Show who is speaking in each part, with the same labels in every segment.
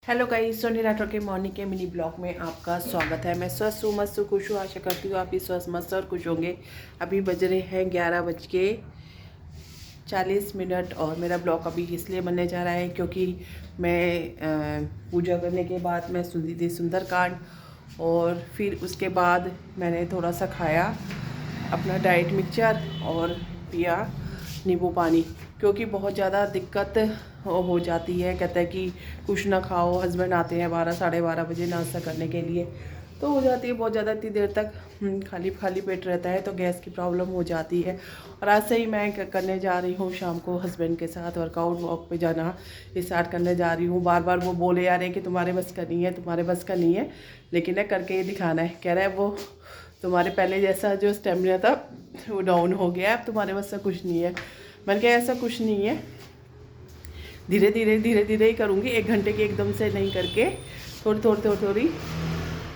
Speaker 1: Hello guys, Soni Rathore के morning के mini blog में आपका स्वागत है। मैं स्वस्थ हूँ, मस्त हूँ, खुश हूँ। आशा करती हूँ आप भी स्वस्थ, मस्त और खुश होंगे। अभी बज रहे हैं 11:40 और मेरा ब्लॉग अभी इसलिए बनने जा रहा है क्योंकि मैं पूजा करने के बाद मैं सुनी थी सुंदरकांड और फिर उसके बाद मैंने थोड़ा सा खाया अपना डाइट मिक्सचर और पिया नींबू पानी, क्योंकि बहुत ज़्यादा दिक्कत हो जाती है। कहते हैं कि कुछ ना खाओ, हस्बैंड आते हैं 12 साढ़े 12 बजे नाश्ता करने के लिए, तो हो जाती है बहुत ज़्यादा, इतनी देर तक खाली खाली पेट रहता है तो गैस की प्रॉब्लम हो जाती है। और आज से ही मैं करने जा रही हूँ शाम को हस्बैंड के साथ वर्कआउट, वॉक पे जाना स्टार्ट करने जा रही हूँ। बार बार वो बोले जा रहे हैं कि तुम्हारे बस का नहीं है, तुम्हारे बस का नहीं है, लेकिन है करके ही दिखाना है। कह रहा है वो तुम्हारे पहले जैसा जो स्टेमिना था वो डाउन हो गया है, अब तुम्हारे बस से कुछ नहीं है। मैंने कहा ऐसा कुछ नहीं है, धीरे धीरे ही करूँगी, 1 घंटे की एकदम से नहीं करके थोड़ी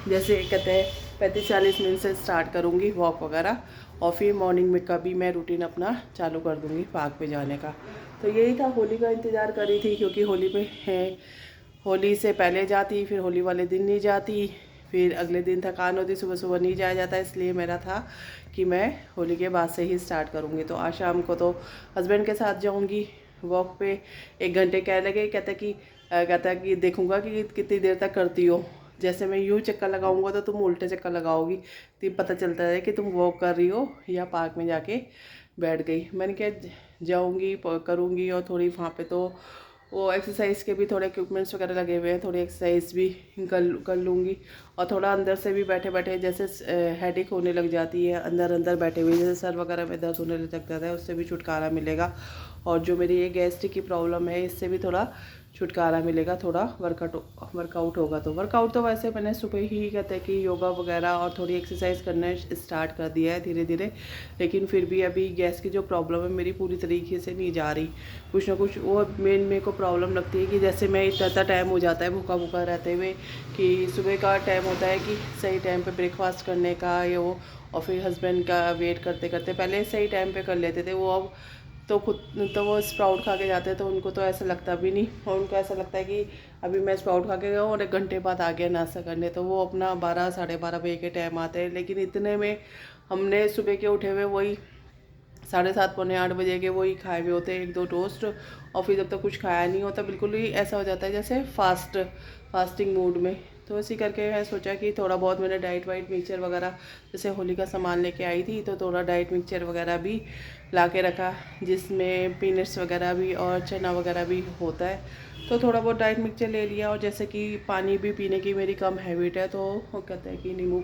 Speaker 1: जैसे कहते हैं 35-40 मिनट से स्टार्ट करूँगी वॉक वगैरह, और फिर मॉर्निंग में कभी मैं रूटीन अपना चालू कर दूँगी पार्क पे जाने का। तो यही था, होली का इंतज़ार कर रही थी क्योंकि होली पे है, होली से पहले जाती, फिर होली वाले दिन नहीं जाती, फिर अगले दिन थकान होती, सुबह सुबह नहीं जाया जाता। इसलिए मेरा था कि मैं होली के बाद से ही स्टार्ट करूँगी। तो आज शाम को तो हस्बैंड के साथ जाऊँगी वॉक पे। 1 घंटे कह लगे, कहता है कि देखूँगा कि कितनी देर तक करती हो। जैसे मैं यूँ चक्कर लगाऊंगा तो तुम उल्टे चक्कर लगाओगी, तो पता चलता है कि तुम वॉक कर रही हो या पार्क में जाके बैठ गई। मैंने क्या जाऊँगी करूँगी, और थोड़ी वहाँ पे तो वो एक्सरसाइज के भी थोड़े इक्विपमेंट्स वगैरह लगे हुए हैं, थोड़ी एक्सरसाइज भी कर लूँगी। और थोड़ा अंदर से भी बैठे बैठे जैसे हेडेक होने लग जाती है, अंदर अंदर बैठे हुए जैसे सर वगैरह में दर्द होने लग जाता है, उससे भी छुटकारा मिलेगा। और जो मेरी ये गैस्ट्रिक की प्रॉब्लम है इससे भी थोड़ा छुटकारा मिलेगा, थोड़ा वर्कआउट होगा। तो वर्कआउट तो वैसे मैंने सुबह ही कहते हैं कि योगा वगैरह और थोड़ी एक्सरसाइज करना स्टार्ट कर दिया है धीरे धीरे, लेकिन फिर भी अभी गैस की जो प्रॉब्लम है मेरी पूरी तरीके से नहीं जा रही। कुछ ना कुछ वो मेरे को प्रॉब्लम लगती है कि जैसे मैं इतना टाइम हो जाता है भूखा भूखा रहते हुए, कि सुबह का टाइम होता है कि सही टाइम पे ब्रेकफास्ट करने का या वो, और फिर हस्बैंड का वेट करते करते पहले सही टाइम पे कर लेते थे वो, अब तो खुद तो वो स्प्राउट खा के जाते हैं तो उनको तो ऐसा लगता भी नहीं, और उनको ऐसा लगता है कि अभी मैं स्प्राउट खा के गया और 1 घंटे बाद आ गया नाश्ता करने, तो वो अपना 12 साढ़े 12 बजे के टाइम आते हैं। लेकिन इतने में हमने सुबह के उठे हुए वही 7:30 पौने 8 बजे के वही खाए हुए होते हैं, 1-2 टोस्ट, और फिर जब तक कुछ खाया नहीं होता बिल्कुल ही ऐसा हो जाता है जैसे फास्टिंग मूड में। तो इसी करके मैं सोचा कि थोड़ा बहुत मैंने डाइट वाइट मिक्सचर वगैरह, जैसे होली का सामान लेके आई थी तो थोड़ा डाइट मिक्सचर वगैरह भी ला के रखा, जिसमें पीनट्स वगैरह भी और चना वगैरह भी होता है। तो थोड़ा बहुत डाइट मिक्सचर ले लिया, और जैसे कि पानी भी पीने की मेरी कम हैबिट है, तो वो कहते हैं कि नींबू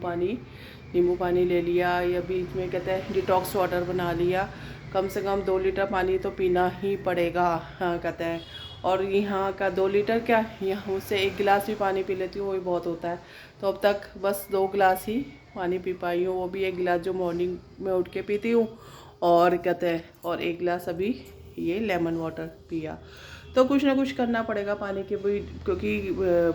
Speaker 1: पानी ले लिया, या बीच में कहते हैं डिटॉक्स वाटर बना लिया। कम से कम 2 लीटर पानी तो पीना ही पड़ेगा, हाँ कहते हैं। और यहाँ का 2 लीटर क्या, यहाँ से 1 गिलास भी पानी पी लेती हूँ वही बहुत होता है। तो अब तक बस 2 गिलास ही पानी पी पाई हूँ, वो भी 1 गिलास जो मॉर्निंग में उठ के पीती हूँ, और कहते हैं और 1 गिलास अभी ये लेमन वाटर पिया। तो कुछ ना कुछ करना पड़ेगा पानी के भी, क्योंकि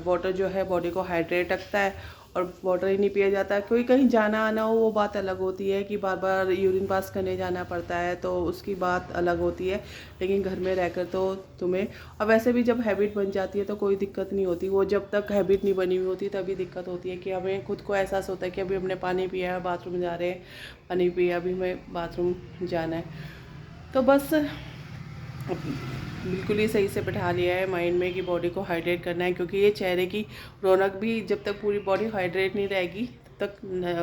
Speaker 1: वाटर जो है बॉडी को हाइड्रेट रखता है, और वाटर ही नहीं पिया जाता। कोई कहीं जाना आना हो वो बात अलग होती है कि बार बार यूरिन पास करने जाना पड़ता है, तो उसकी बात अलग होती है। लेकिन घर में रहकर तो तुम्हें, और वैसे भी जब हैबिट बन जाती है तो कोई दिक्कत नहीं होती। वो जब तक हैबिट नहीं बनी हुई होती तभी दिक्कत होती है कि हमें खुद को एहसास होता है कि अभी हमने पानी पिया है, बाथरूम जा रहे हैं, पानी पिया, अभी हमें बाथरूम जाना है। तो बस बिल्कुल ही सही से बैठा लिया है माइंड में कि बॉडी को हाइड्रेट करना है, क्योंकि ये चेहरे की रौनक भी जब तक पूरी बॉडी हाइड्रेट नहीं रहेगी तब तक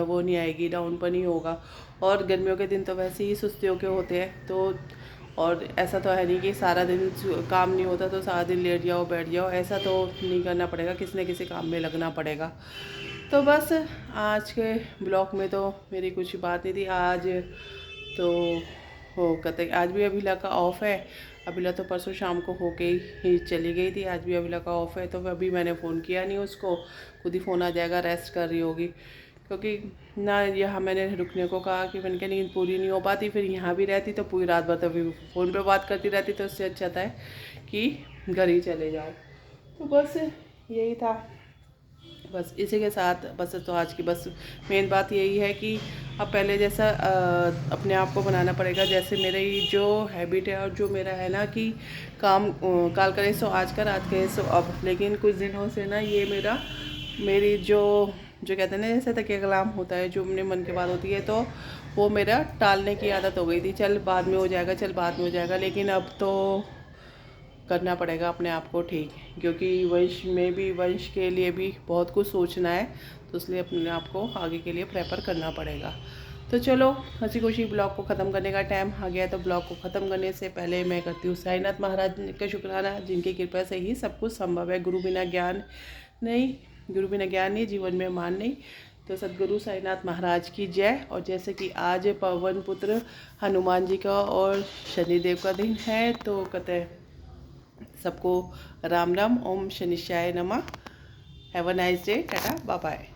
Speaker 1: वो नहीं आएगी, डाउनपन ही होगा। और गर्मियों के दिन तो वैसे ही सुस्तियों के होते हैं, तो और ऐसा तो है नहीं कि सारा दिन काम नहीं होता तो सारा दिन लेट जाओ बैठ जाओ, ऐसा तो नहीं करना पड़ेगा, किसी न किसी काम में लगना पड़ेगा। तो बस आज के ब्लॉग में तो मेरी कुछ बात नहीं थी आज। तो हो कहते आज भी अभिला का ऑफ़ है। अभिला तो परसों शाम को होके ही चली गई थी, आज भी अभिला का ऑफ़ है, तो अभी मैंने फ़ोन किया नहीं उसको, खुद ही फ़ोन आ जाएगा, रेस्ट कर रही होगी। क्योंकि ना यहाँ मैंने रुकने को कहा कि मैंने कहा नींद पूरी नहीं हो पाती, फिर यहाँ भी रहती तो पूरी रात भर तो फिर फ़ोन पे बात करती रहती, तो उससे अच्छा था कि घर ही चले जाओ। तो बस यही था बस इसी के साथ बस तो आज की बस मेन बात यही है कि अब पहले जैसा अपने आप को बनाना पड़ेगा। जैसे मेरी जो हैबिट है और जो मेरा है ना कि काम काल करे सो आज कर, आज करे सो अब, लेकिन कुछ दिनों से ना ये मेरी जो कहते हैं ना जैसे तकिया कलाम होता है, जो अपने मन की बात होती है, तो वो मेरा टालने की आदत हो गई थी। चल बाद में हो जाएगा, चल बाद में हो जाएगा, लेकिन अब तो करना पड़ेगा अपने आप को ठीक, क्योंकि वंश के लिए भी बहुत कुछ सोचना है, तो इसलिए अपने आप को आगे के लिए प्रेपर करना पड़ेगा। तो चलो हंसी खुशी ब्लॉग को ख़त्म करने का टाइम आ गया। तो ब्लॉग को ख़त्म करने से पहले मैं करती हूँ साईनाथ महाराज का शुक्राना, जिनकी कृपा से ही सब कुछ संभव है। गुरु बिना ज्ञान नहीं, जीवन में मान नहीं। तो सद्गुरु साईनाथ महाराज की जय। और जैसे कि आज पवन पुत्र हनुमान जी का और शनिदेव का दिन है, तो कहते हैं सबको राम राम, ओम शनिश्चाय नमः। Have a nice day, tata bye bye.